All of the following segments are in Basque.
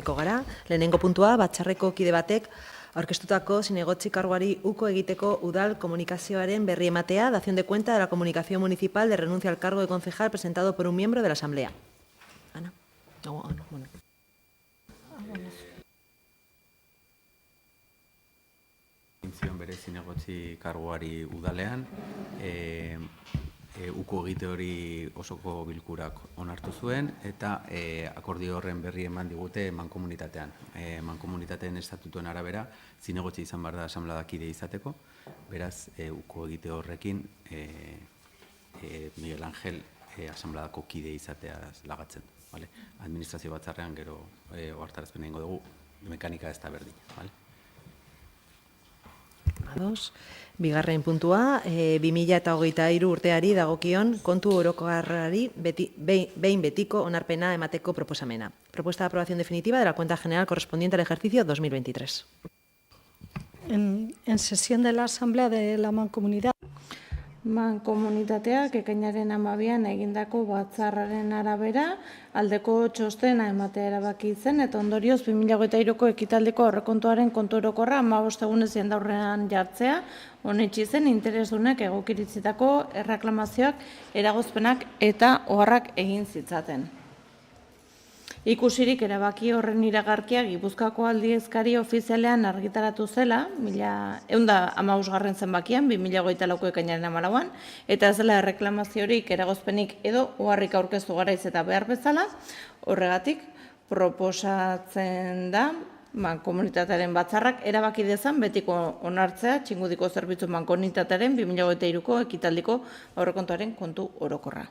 hasiko gara. Lehenengo puntua, batzarreko kide batek aurkeztutako zinegotzi karguari uko egiteko udal komunikazioaren berri ematea, dación de cuenta de la comunicación municipal de renuncia al cargo de concejal presentado por un miembro de la Asamblea. Ana. No, bueno. Zion bere zinegotzi karguari udalean, uko egite hori osoko bilkurak onartu zuen eta akordio horren berri eman digute mankomunitatean. Mankomunitateen estatutuen arabera zinegotzi izan behar da asamblea-kide izateko, beraz uko egite horrekin Miguel Ángel asamblea-ko kide izatea lagatzen. Administrazio batzarrean gero ohartarazpen egingo dugu, mekanika ez da berdina. Ados. Bigarren puntua, 2023 urteari dagokion kontu orokorrari behin betiko onarpena emateko proposamena. Propuesta de aprobación definitiva de la cuenta general correspondiente al ejercicio 2023. En sesión de la Asamblea de la Mancomunidad. Mankomunitateak ekainaren 12an egindako batzarraren arabera aldeko txostena ematea erabaki zen eta ondorioz 2023ko ekitaldeko aurrekontuaren kontu orokorra 15 egunez jendaurrean jartzea onetsi zen interesdunek egokiritzitako erreklamazioak, eragozpenak eta oharrak egin zitzaten. Ikusirik erabaki horren iragarkia Gipuzkoako aldizkari ofizialean argitaratu zela, 115. zenbakian, 2024ko ekainaren 14an, eta ez dela erreklamaziorik, eragozpenik edo oharrik aurkeztu garaiz eta behar bezala, horregatik proposatzen da mankomunitatearen batzarrak erabaki dezan betiko onartzea Txingudiko zerbitzu mankomunitatearen 2023ko ekitaldiko aurrekontuaren kontu orokorra.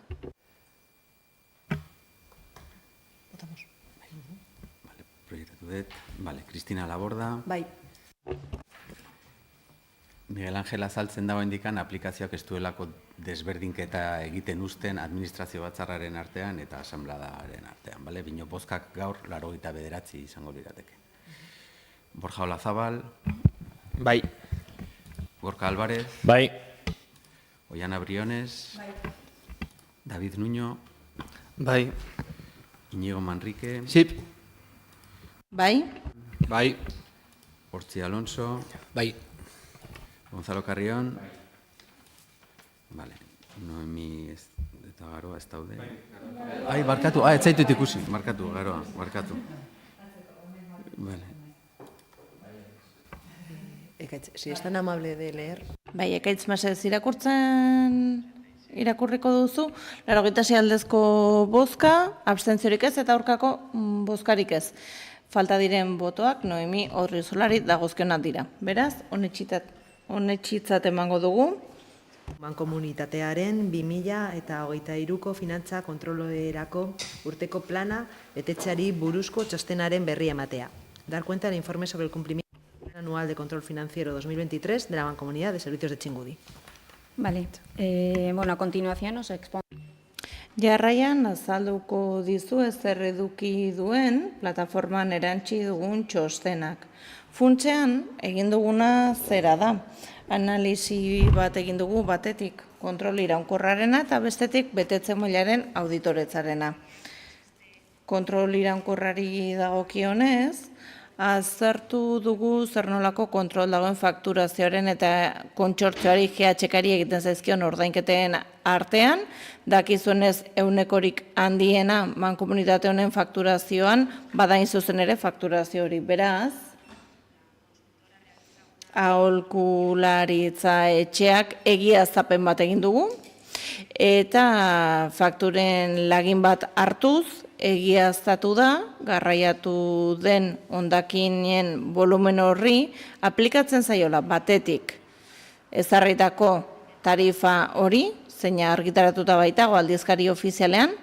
Cristina Laborda. Bai. Miguel Ángel azaltzen dago indikan aplikazioak ez duelako desberdinketa egiten uzten administrazio batzarraren artean eta asambladaaren artean. Bino bozkak gaur 89 izango lirateke. Borja Olazabal. Bai. Gorka Álvarez. Bai. Ollana Briones. Bai. David Nuño. Bai. Iñigo Manrique. Sip. Bai. Bai. Hortzi Alonso. Bai. Gonzalo Carrión. Vale. Noemi eta Garoa ez daude. Ai, barkatu. Ez zaitut ikusi. Barkatu, Garoa. Barkatu. Vale. Ekaitz, si es tan amable de leer. Bai, Ekaitz mesedez irakurriko duzu, 86 aldezko bozka, abstentziorik ez eta aurkako bozkarik ez. Falta diren botoak, Noemi Odriosolari dagozkionak dira. Beraz, honetsitzat emango dugu. Mankomunitatearen 2023ko finantza kontrolerako urteko plana betetzeari buruzko txostenaren berri ematea. Dar cuenta del informe sobre el cumplimiento anual de control financiero 2023 de la Mancomunidad de Servicios de Txingudi. Vale. Bueno, a continuación os expongo. Jarraian, azalduko dizu ezer eduki duen plataforman erantsi dugun txostenak. Funtsean, egin duguna zera da. Analisi bat egin dugu batetik kontrol iraunkorrarena eta bestetik betetze mailaren auditoretzarena. Kontrol iraunkorrari dagokionez, aztertu dugu zer nolako kontrol dagoen fakturazioaren eta kontsortzioari GHK-ari egiten zaizkion ordainketen artean, dakizuenez eunekorik handiena mankomunitate honen fakturazioan, badain zuzen ere fakturazio hori. Beraz, aholkularitza etxeak egiaztapen bat egin dugu, eta fakturen lagin bat hartuz, egiaztatu da, garraiatu den hondakinen volumen horri, aplikatzen zaiola batetik ezarritako tarifa hori, zeina argitaratuta baitago aldizkari ofizialean,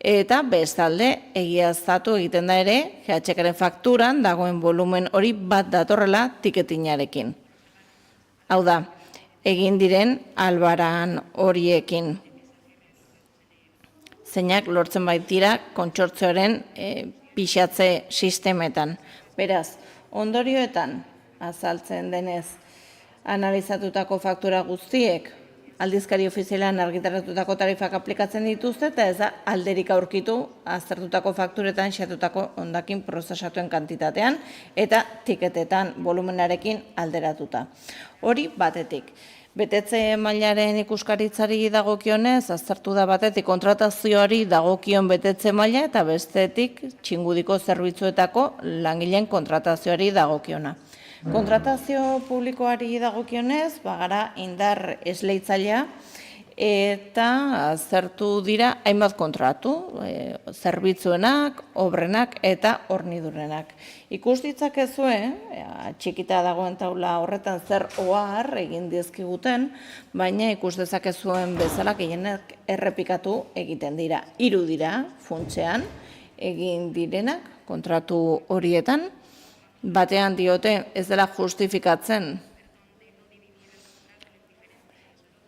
eta bestalde egiaztatu egiten da ere, GHK-ren fakturan dagoen volumen hori bat datorrela tiketinarekin. Hau da, egin diren albaran horiekin. Zeinak lortzen baitira kontsortzioaren pixatze sistemetan. Beraz, ondorioetan azaltzen denez analizatutako faktura guztiek aldizkari ofizialean argitaratutako tarifak aplikatzen dituzte eta ez da alderik aurkitu aztertutako fakturetan xatutako hondakin prozesatuen kantitatean eta tiketetan volumenarekin alderatuta. Hori batetik. Betetze mailaren ikuskaritzari dagokionez, aztertu da batetik kontratazioari dagokion betetze maila eta bestetik txingudiko zerbitzuetako langileen kontratazioari dagokiona. Kontratazio publikoari dagokionez, bagara indar esleitzailea eta aztertu dira hainbat kontratu, zerbitzuenak, obrenak eta hornidurenak. Ikus ditzakezue, txikita dagoen taula horretan zer ohar egin dizkiguten, baina ikus dezakezuen bezala gehienak errepikatu egiten dira. 3 dira funtsean egin direnak kontratu horietan, batean diote ez dela justifikatzen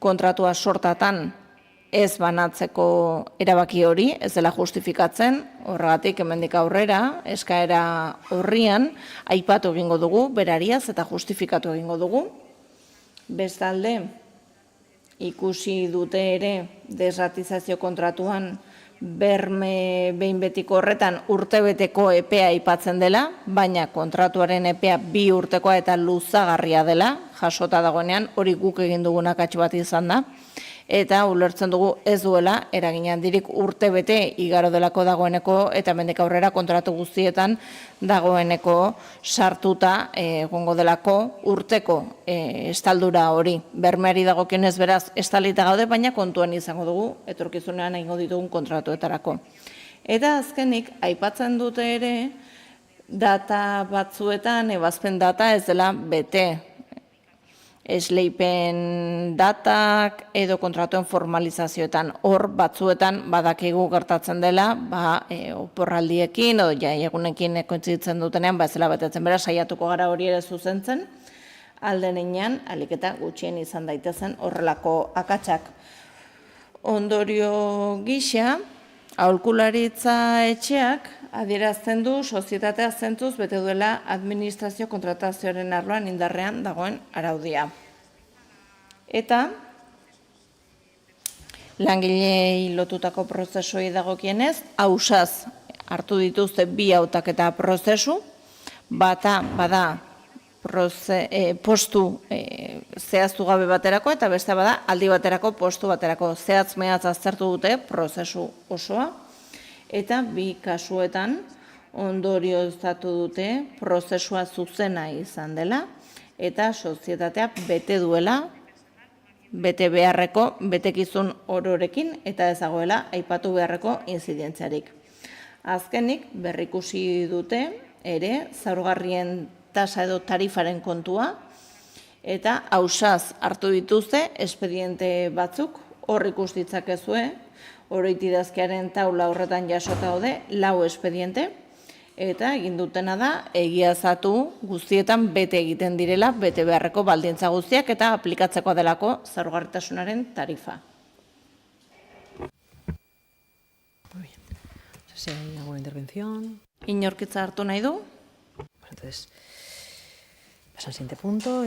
kontratua sortatan ez banatzeko erabaki hori, ez dela justifikatzen, horregatik hemendik aurrera, eskaera horrian, aipatu egingo dugu, berariaz eta justifikatu egingo dugu. Bestalde, ikusi dute ere desratizazio kontratuan berme behin betiko horretan urtebeteko epea aipatzen dela, baina kontratuaren epea 2 urtekoa eta luzagarria dela, jasota dagoenean, hori guk egin dugunak atx bat izan da, eta ulertzen dugu ez duela eragin handirik urtebete igaro delako dagoeneko eta hemendik aurrera kontratu guztietan dagoeneko sartuta egongo delako urteko estaldura hori. Bermeari dagokionez beraz estalita gaude, baina kontuan izango dugu etorkizunean egingo ditugun kontratuetarako. Eta azkenik aipatzen dute ere data batzuetan ebazpen data ez dela bete. Esleipen datak edo kontratuen formalizazioetan hor batzuetan badakigu gertatzen dela, oporraldiekin edo jaiegunekin kointzitzen dutenean, ez dela betetzen bera, saiatuko gara hori ere zuzentzen, aldenean aliketa gutxien izan daitezen horrelako akatsak. Ondorio gisa, aholkularitza etxeak adierazten du sozietatea zentzuz bete duela administrazio kontratazioaren arloan indarrean dagoen araudia. Eta langilei lotutako prozesoi dagokienez, ausaz hartu dituzte 2 hautaketa prozesu, bata bada postu zehaztu gabe baterako eta beste bada aldi baterako postu baterako zehatz mehatz aztertu dute prozesu osoa. Eta 2 kasuetan ondorioztatu dute prozesua zuzena izan dela eta sozietatea bete duela, bete beharreko betekizun ororekin eta ez dagoela aipatu beharreko inzidentziarik. Azkenik berrikusi dute ere zaurgarrien tasa edo tarifaren kontua eta ausaz hartu dituzte espediente batzuk, hor ikus ditzakezue, oroitidazkiaren taula horretan jasota daude 4 espediente, eta egin dutena da egiazatu guztietan bete egiten direla, bete beharreko baldintza guztiak eta aplikatzekoa delako zaurgarritasunaren tarifa. Muy bien. No sé si hay alguna intervención. Inorkitza hartu nahi du? Entonces, pasan al siguiente punto.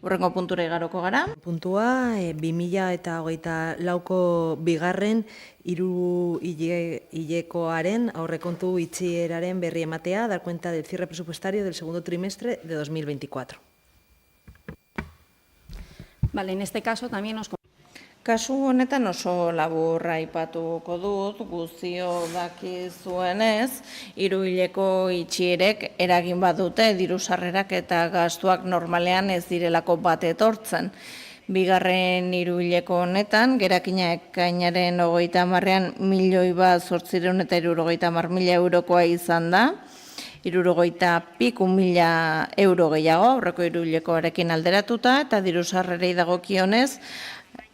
Hurrengo puntura igaroko gara. Puntua 2024ko bigarren 3 hilekoaren aurrekontu itxieraren berri ematea, dar cuenta del cierre presupuestario del segundo trimestre de 2024. Vale, en este caso también nos... Kasu honetan oso laburra aipatuko dut, guztio dakizuenez, 3 hileko itxierek eragin badute diru sarrerak eta gastuak normalean ez direlako bat etortzen. Bigarren 3 hileko honetan, gerakina ekainaren 30ean 1.870.000 eurokoa izan da, 70.000 euro gehiago, aurreko 3 hilekoarekin alderatuta, eta diru sarrerei dagokionez,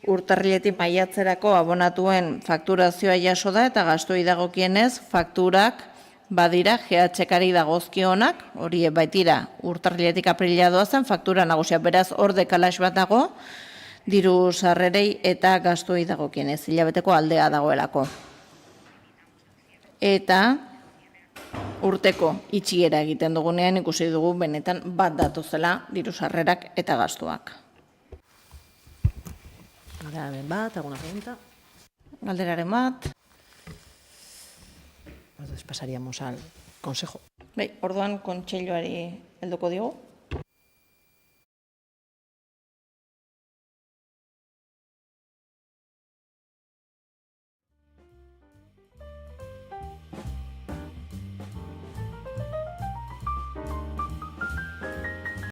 urtarriletik maiatzerako abonatuen fakturazioa jaso da eta gastuei dagokienez fakturak badira GHK-ari dagozkionak, hori baitira urtarriletik aprilera doazen faktura nagusia, beraz hor dekalax bat dago diru sarrerei eta gastuei dagokienez, hilabeteko aldea dagoelako. Eta urteko itxiera egiten dugunean ikusi dugu benetan bat datozela diru sarrerak eta gastuak. Galderaren bat, alguna pregunta. Galderaren bat. Entonces pasaríamos al Consejo. Orduan kontseiluari helduko diogu.